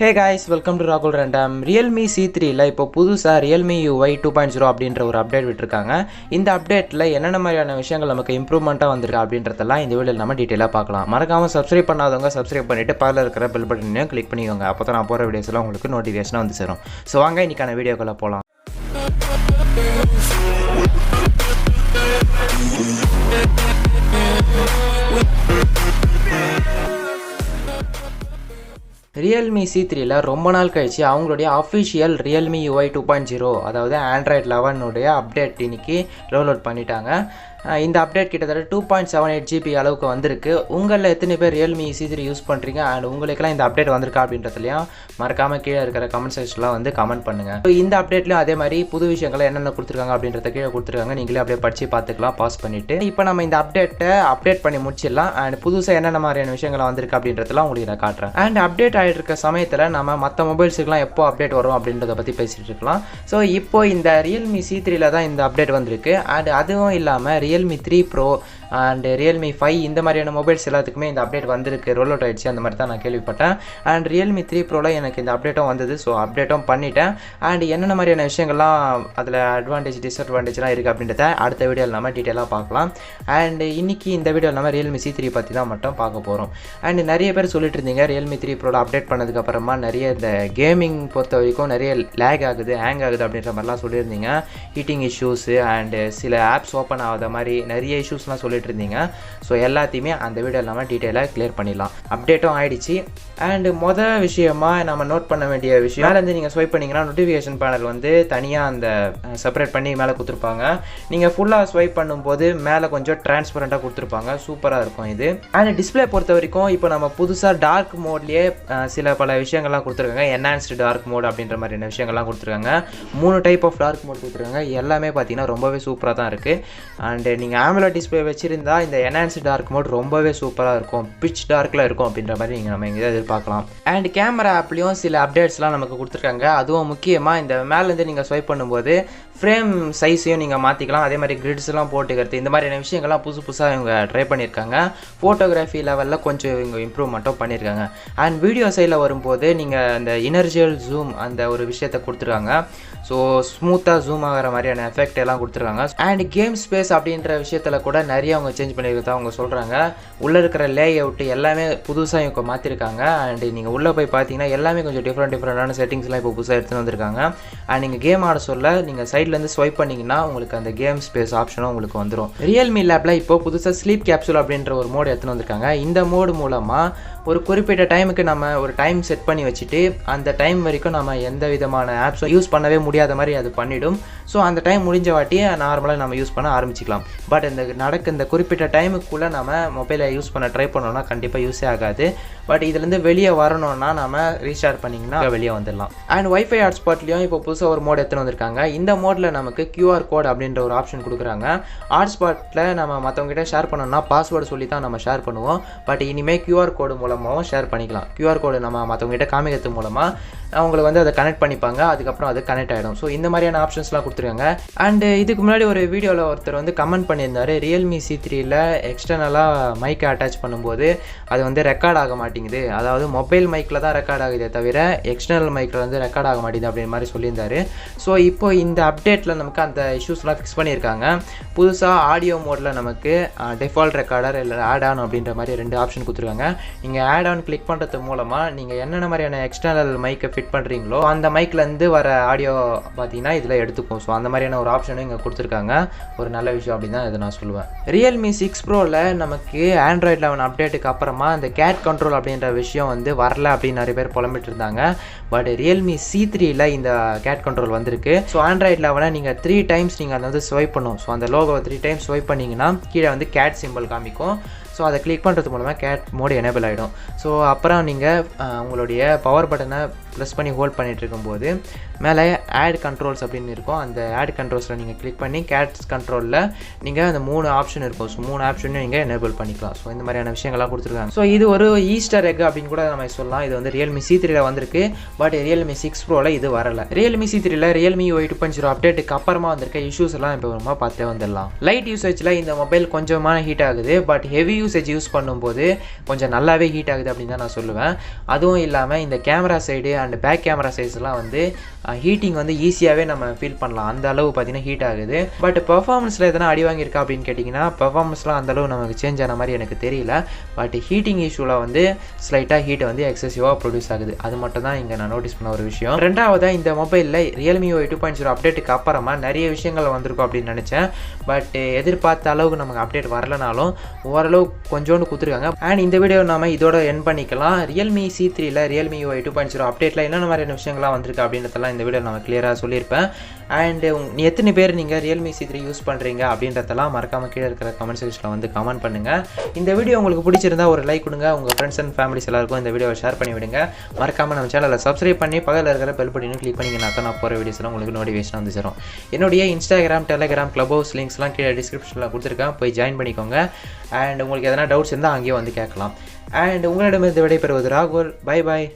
Hey guys, welcome to Rahul Random. Realme C3 ல இப்போ புதுசா Realme UI 2.0 அப்படின்ற ஒரு அப்டேட் விட்டுருக்காங்க. இந்த அப்டேட்ல என்னென்ன மாதிரியான விஷயங்கள் நமக்கு இம்ப்ரூவ்மெண்ட்டா வந்திருக்கு அப்படின்றதெல்லாம் இந்த வீடியோல நம்ம டீடைலா பார்க்கலாம். மறக்காம சப்ஸ்கிரைப் பண்ணாதவங்க சப்ஸ்கிரைப் பண்ணிட்டு பக்கத்துல இருக்கிற பெல் பட்டனையும் கிளிக் பண்ணிக்கோங்க. அப்பதான் நான் போற வீடியோஸ் எல்லாம் உங்களுக்கு நோட்டிஃபிகேஷனா வந்து சேரும். சோ வாங்க இன்னைக்கான வீடியோக்குள்ள போலாம். Realme C3 ல ரொம்ப நாள் கழிச்சு அவங்களுடைய அஃபிஷியல் Realme UI 2.0 அதாவது Android 11 உடைய அப்டேட் இன்னைக்கு ரோல் அவுட் பண்ணிட்டாங்க. இந்த அப்டேட் கிட்டத்தட்ட 2.78 GB அளவுக்கு வந்திருக்கு. உங்களில் எத்தனை பேர் Realme C3 யூஸ் பண்ணுறீங்க அண்ட் உங்களுக்கெல்லாம் இந்த அப்டேட் வந்திருக்கா அப்படின்றதுலையும் மறக்காமல் கீழே இருக்கிற கமெண்ட் செக்ஷனில் வந்து கமெண்ட் பண்ணுங்கள். இந்த அப்டேட்லையும் அதே மாதிரி புது விஷயங்களை என்னென்ன கொடுத்துருக்காங்க அப்படின்றத கீழே கொடுத்துருக்காங்க. நீங்களே அப்படியே படித்து பார்த்துக்கலாம் பாஸ் பண்ணிவிட்டு. இப்போ நம்ம இந்த அப்டேட்டை அப்டேட் பண்ணி முடிச்சிடலாம். அண்ட் புதுசாக என்னென்ன மாதிரியான விஷயங்களை வந்திருக்கு அப்படின்றதெல்லாம் உங்களுக்கு நான் காட்டுறேன். அண்ட் அப்டேட் ஆகிட்டு இருக்க சமயத்தில் நம்ம மற்ற மொபைல்ஸுக்குலாம் எப்போ அப்டேட் வரும் அப்படின்றத பற்றி பேசிகிட்டு இருக்கலாம். ஸோ இப்போ இந்த Realme C3 தான் இந்த அப்டேட் வந்திருக்கு. அண்ட் அதுவும் இல்லாமல் Realme 3 Pro அண்ட் Realme 5 இந்த மாதிரியான மொபைல்ஸ் எல்லாத்துக்குமே இந்த அப்டேட் வந்திருக்கு, ரோல் அவுட் ஆகிடுச்சு அந்த மாதிரி தான் நான் கேள்விப்பட்டேன். அண்ட் Realme 3 Proல எனக்கு இந்த அப்டேட்டும் வந்தது. ஸோ அப்டேட்டும் பண்ணிட்டேன். அண்ட் என்னென்ன மாதிரியான விஷயங்கள்லாம் அதில் அட்வான்டேஜ் டிஸ்அட்வான்டேஜ்லாம் இருக்குது அப்படின்றத அடுத்த வீடியோவில் நம்ம டீட்டெயிலாக பார்க்கலாம். அண்ட் இன்றைக்கி இந்த வீடியோவில் நம்ம Realme C3 பற்றி தான் மட்டும் பார்க்க போகிறோம். அண்ட் நிறைய பேர் சொல்லிட்டு இருந்தீங்க Realme 3 Proல அப்டேட் பண்ணதுக்கப்புறமா நிறைய இந்த கேமிங் பொறுத்த வரைக்கும் நிறைய லேக் ஆகுது, ஹேங் ஆகுது அப்படின்ற மாதிரிலாம் சொல்லியிருந்தீங்க. ஹீட்டிங் இஷ்யூஸு அண்டு சில ஆப்ஸ் ஓப்பன் ஆகாத மாதிரி நிறைய இஷ்யூஸ்லாம் சொல்லிட்டு இருந்தீங்க. ஸோ எல்லாத்தையுமே அந்த வீடியோ இல்லாமல் டீட்டெயிலாக கிளியர் பண்ணிடலாம். அப்டேட்டும் ஆகிடுச்சு. அண்டு மொதல் விஷயமாக நம்ம நோட் பண்ண வேண்டிய விஷயம், மேலேருந்து நீங்கள் ஸ்வைப் பண்ணிங்கன்னா நோட்டிஃபிகேஷன் பேனல் வந்து தனியாக அந்த செப்பரேட் பண்ணி மேலே கொடுத்துருப்பாங்க. நீங்கள் ஃபுல்லாக ஸ்வைப் பண்ணும்போது மேலே கொஞ்சம் டிரான்ஸ்பரண்ட்டாக கொடுத்துருப்பாங்க. சூப்பராக இருக்கும் இது. அண்ட் டிஸ்பிளே பொறுத்த வரைக்கும் இப்போ நம்ம புதுசாக டார்க் மோட்லேயே பல விஷயங்கள்லாம் கொடுத்துருக்காங்க. என்ஹான்ஸ்டு டார்க் மோட் அப்படின்ற மாதிரியான விஷயங்கள்லாம் கொடுத்துருக்காங்க. 3 டைப் ஆஃப் டார்க் மோட் கொடுத்துருக்காங்க. எல்லாமே பார்த்தீங்கன்னா ரொம்பவே சூப்பராக தான் இருக்குது. அண்டு நீங்கள் AMOLED டிஸ்பிளே வச்சுருந்தா இந்த என்ஹான்ஸ்டு டார்க் மோட் ரொம்பவே சூப்பராக இருக்கும், பிச் டார்க்கில் இருக்கும் அப்படின்ற மாதிரி நீங்கள் நம்ம எங்கேயாவது எதிர்பார்க்கலாம். அண்ட் கேமரா ஆப்லேயும் சில அப்டேட்ஸ்லாம் நமக்கு கொடுத்துருக்காங்க. அதுவும் முக்கியமாக இந்த மேலேருந்து நீங்கள் ஸ்வைப் பண்ணும்போது ஃப்ரேம் சைஸையும் நீங்கள் மாற்றிக்கலாம். அதே மாதிரி கிரிட்ஸ்லாம் போட்டுக்கிறது, இந்த மாதிரியான விஷயங்கள்லாம் புதுசாக இவங்க ட்ரை பண்ணியிருக்காங்க. ஃபோட்டோகிராஃபி லெவலில் கொஞ்சம் இவங்க இம்ப்ரூவ்மெண்ட்டும் பண்ணியிருக்காங்க. அண்ட் வீடியோ சைடில் வரும்போது நீங்கள் அந்த இனர்ஜியல் ஜூம் அந்த ஒரு விஷயத்தை கொடுத்துருக்காங்க. ஸோ ஸ்மூத்தாக ஜூம் ஆகிற மாதிரியான எஃபெக்ட் எல்லாம் கொடுத்துருக்காங்க. அண்ட் கேம் ஸ்பேஸ் அப்படின்ற விஷயத்தில் கூட நிறைய அவங்க சேஞ்ச் பண்ணியிருக்கதா அவங்க சொல்கிறாங்க. உள்ளே இருக்கிற லே அவுட்டு எல்லாமே புதுசாக இவங்க மாற்றிருக்காங்க. அண்ட் நீங்கள் உள்ளே போய் பார்த்தீங்கன்னா எல்லாமே கொஞ்சம் டிஃப்ரெண்டான செட்டிங்ஸ்லாம் இப்போ புதுசாக எடுத்துகிட்டு வந்திருக்காங்க. அண்ட் நீங்கள் கேம் ஆட சொல்ல நீங்கள் சைட்லேருந்து ஸ்வைப் பண்ணிங்கன்னா உங்களுக்கு அந்த கேம் ஸ்பேஸ் ஆப்ஷனும் உங்களுக்கு வந்துடும். Realme லேப்பில் இப்போ புதுசாக ஸ்லீப் கேப்சூல் அப்படின்ற ஒரு மோடு எடுத்துகிட்டு வந்திருக்காங்க. இந்த மோடு மூலமாக ஒரு குறிப்பிட்ட டைமுக்கு நம்ம ஒரு டைம் செட் பண்ணி வச்சுட்டு அந்த டைம் வரைக்கும் நம்ம எந்த விதமான ஆப்ஸும் யூஸ் பண்ணவே முடியாத மாதிரி அது பண்ணிவிடும். ஸோ அந்த டைம் முடிஞ்ச வாட்டியே நார்மலாக நம்ம யூஸ் பண்ண ஆரம்பிச்சிக்கலாம். பட் இந்த குறிப்பிட்ட டைமுக்குள்ளே நம்ம மொபைலை யூஸ் பண்ண ட்ரை பண்ணோன்னா கண்டிப்பாக யூஸே ஆகாது. பட் இதுலேருந்து வெளியே வரணும்னா நம்ம ரீஸ்டார்ட் பண்ணிங்கன்னா வெளியே வந்துடலாம். அண்ட் வைஃபை ஹாட்ஸ்பாட்லேயும் இப்போ புதுசாக ஒரு மோட் எடுத்துன்னு வந்திருக்காங்க. இந்த மோடில் நமக்கு QR கோட் அப்படின்ற ஒரு ஆப்ஷன் கொடுக்குறாங்க. ஹாட்ஸ்பாட்டில் நம்ம மற்றவங்ககிட்ட ஷேர் பண்ணோம்னா பாஸ்வேர்டு சொல்லி தான் நம்ம ஷேர் பண்ணுவோம். பட் இனிமேல் QR கோடு மூலமாகவும் ஷேர் பண்ணிக்கலாம். QR கோடு நம்ம மற்றவங்ககிட்ட காமிக்கிறது மூலமாக அவங்களுக்கு வந்து அதை கனெக்ட் பண்ணிப்பாங்க. அதுக்கப்புறம் அது கனெக்ட் ஆகிடும். ஸோ இந்த மாதிரியான ஆப்ஷன்ஸ்லாம் கொடுத்துருக்காங்க. அண்டு இதுக்கு முன்னாடி ஒரு வீடியோவில் ஒருத்தர் வந்து கமெண்ட் பண்ணியிருந்தார், Realme C3ல எக்ஸ்டர்னலாக மைக்கை அட்டாச் பண்ணும்போது அது வந்து ரெக்கார்ட் ஆக மாட்டேங்குது, அதாவது மொபைல் மைக்கில் தான் ரெக்கார்ட் ஆகுதே தவிர எக்ஸ்டர்னல் மைக்கில் வந்து ரெக்கார்ட் ஆக மாட்டேங்குது அப்படின்ற மாதிரி சொல்லியிருந்தார். ஸோ இப்போ இந்த அப்டேட்டில் நமக்கு அந்த இஷ்யூஸ்லாம் ஃபிக்ஸ் பண்ணியிருக்காங்க. புதுசாக ஆடியோ மோடில் நமக்கு டிஃபால்ட் ரெக்கார்டர் இல்லை ஆட் ஆன் அப்படின்ற மாதிரி 2 ஆப்ஷன் கொடுத்துருக்காங்க. நீங்கள் ஆட் ஆன் கிளிக் பண்ணுறது மூலமாக நீங்கள் என்னென்ன மாதிரியான எக்ஸ்டர்னல் மைக்கை ஃபிட் பண்ணுறீங்களோ அந்த மைக்லேருந்து வர ஆடியோ பார்த்தீங்கன்னா இதில் எடுத்துக்கும். ஸோ அந்த மாதிரியான ஒரு ஆப்ஷனும் இங்கே கொடுத்துருக்காங்க. ஒரு நல்ல விஷயம் அப்படின்னு தான் இதை நான் சொல்லுவேன். Realme 6 Proல நமக்கு Android 11 அப்டேட்டுக்கு அப்புறமா இந்த கேட் கண்ட்ரோல் அப்படின்ற விஷயம் வந்து வரல அப்படின்னு நிறைய பேர் புலம்பிட்டு இருந்தாங்க. பட் Realme C3ல இந்த கேட் கண்ட்ரோல் வந்திருக்கு. ஸோ Android 11 நீங்கள் 3 டைம்ஸ் நீங்கள் அதை வந்து ஸ்வைப் பண்ணும். ஸோ அந்த லோகோவை 3 டைம்ஸ் ஸ்வைப் பண்ணிங்கன்னா கீழே வந்து கேட் சிம்பிள் காமிக்கும். ஸோ அதை கிளிக் பண்ணுறது மூலமாக கேட் மோடு எனேபிள் ஆகிடும். ஸோ அப்புறம் நீங்கள் உங்களுடைய பவர் பட்டனை ப்ரெஸ் பண்ணி ஹோல்ட் பண்ணிகிட்டு இருக்கும்போது மேலே ஆட் கண்ட்ரோல்ஸ் அப்படின்னு இருக்கும். அந்த ஆட் கண்ட்ரோல்ஸில் நீங்கள் கிளிக் பண்ணி கேட்ஸ் கண்ட்ரோலில் நீங்கள் அந்த 3 ஆப்ஷன் இருக்கும். ஸோ 3 ஆப்ஷனையும் நீங்கள் எனேபிள் பண்ணிக்கலாம். ஸோ இந்த மாதிரியான விஷயங்கள்லாம் கொடுத்துருக்காங்க. ஸோ இது ஒரு ஈஸ்டர் எக் அப்படின்னு கூட நம்ம சொல்லலாம். இது வந்து Realme C3ல வந்திருக்கு. பட் Realme 6 Proல இது வரலை. Realme C3ல Realme UI 2.0 அப்டேட்டுக்கு அப்புறமா வந்திருக்க இஷ்யூஸ் எல்லாம் இப்போ நம்ம பார்த்துட்டே வந்துடலாம். லைட் யூசேஜில் இந்த மொபைல் கொஞ்சமாக ஹீட் ஆகுது. பட் ஹெவி யூசேஜ் யூஸ் பண்ணும்போது கொஞ்சம் நல்லாவே ஹீட் ஆகுது அப்படின்னு தான் நான் சொல்லுவேன். அதுவும் இல்லாமல் இந்த camera side and back camera சைஸ்லாம் வந்து ஹீட்டிங் வந்து ஈஸியாகவே நம்ம ஃபீல் பண்ணலாம். அந்த அளவு பார்த்தீங்கன்னா ஹீட் ஆகுது. பட் பெர்ஃபார்மன்ஸில் எதனா அடி வாங்கியிருக்கா அப்படின்னு கேட்டிங்கன்னா பெர்ஃபார்மன்ஸ்லாம் அந்தளவு நமக்கு சேஞ்ச் ஆன மாதிரி எனக்கு தெரியல. பட் ஹீட்டிங் இஷ்யூவில் வந்து ஸ்லைட்டாக ஹீட் வந்து எக்ஸசிவாக ப்ரொடியூஸ் ஆகுது. அது மட்டும் தான் இங்கே நான் நோட்டீஸ் பண்ண ஒரு விஷயம். ரெண்டாவதாக இந்த மொபைலில் Realme UI 2.0 அப்டேட்டுக்கு அப்புறமா நிறைய விஷயங்கள் வந்திருக்கும் அப்படின்னு நினச்சேன். பட் எதிர்பார்த்த அளவுக்கு நமக்கு அப்டேட் வரலனாலும் ஓரளவு கொஞ்சோண்டு கொடுத்துருக்காங்க. அண்ட் இந்த வீடியோ நம்ம இதோட என் பண்ணிக்கலாம். Realme C3ல Realme UI 2.0 அப்டேட்டில் என்னென்ன மாதிரியான விஷயங்கள்லாம் வந்திருக்கு அப்படின்றதெல்லாம் இந்த வீடியோ நம்ம கிளியராக சொல்லியிருப்பேன். அண்ட் எத்தனை பேர் நீங்கள் Realme C3 யூஸ் பண்ணுறீங்க அப்படின்றதெல்லாம் மறக்காமல் கீழே இருக்கிற கமெண்ட் செக்ஷனில் வந்து கமெண்ட் பண்ணுங்கள். இந்த வீடியோ உங்களுக்கு பிடிச்சிருந்தா ஒரு லைக் கொடுங்க. உங்கள் ஃப்ரெண்ட்ஸ் அண்ட் ஃபேமிலிஸ் எல்லாருக்கும் இந்த வீடியோவை ஷேர் பண்ணி விடுங்க. மறக்காமல் நம்ம சேனலை சப்ஸ்கிரைப் பண்ணி பக்கத்தில் இருக்கிற பெல் பட்டனை கிளிக் பண்ணிங்கன்னா தான் நான் போகிற வீடியோஸ்லாம் உங்களுக்கு நோட்டிஃபிகேஷன் வந்து சேரும். என்னுடைய இன்ஸ்டாகிராம், டெலிகிராம், கிளப் ஹவுஸ் லிங்க்ஸ்லாம் கீழே டிஸ்கிரிப்ஷனில் கொடுத்துருக்கேன். போய் ஜாயின் பண்ணிக்கோங்க. அண்ட் உங்களுக்கு எதனா டவுட்ஸ் இருந்தால் அங்கேயே வந்து கேட்கலாம். அண்ட் உங்களிடமிருந்து விடைபெறுவது ராகுல். Bye bye.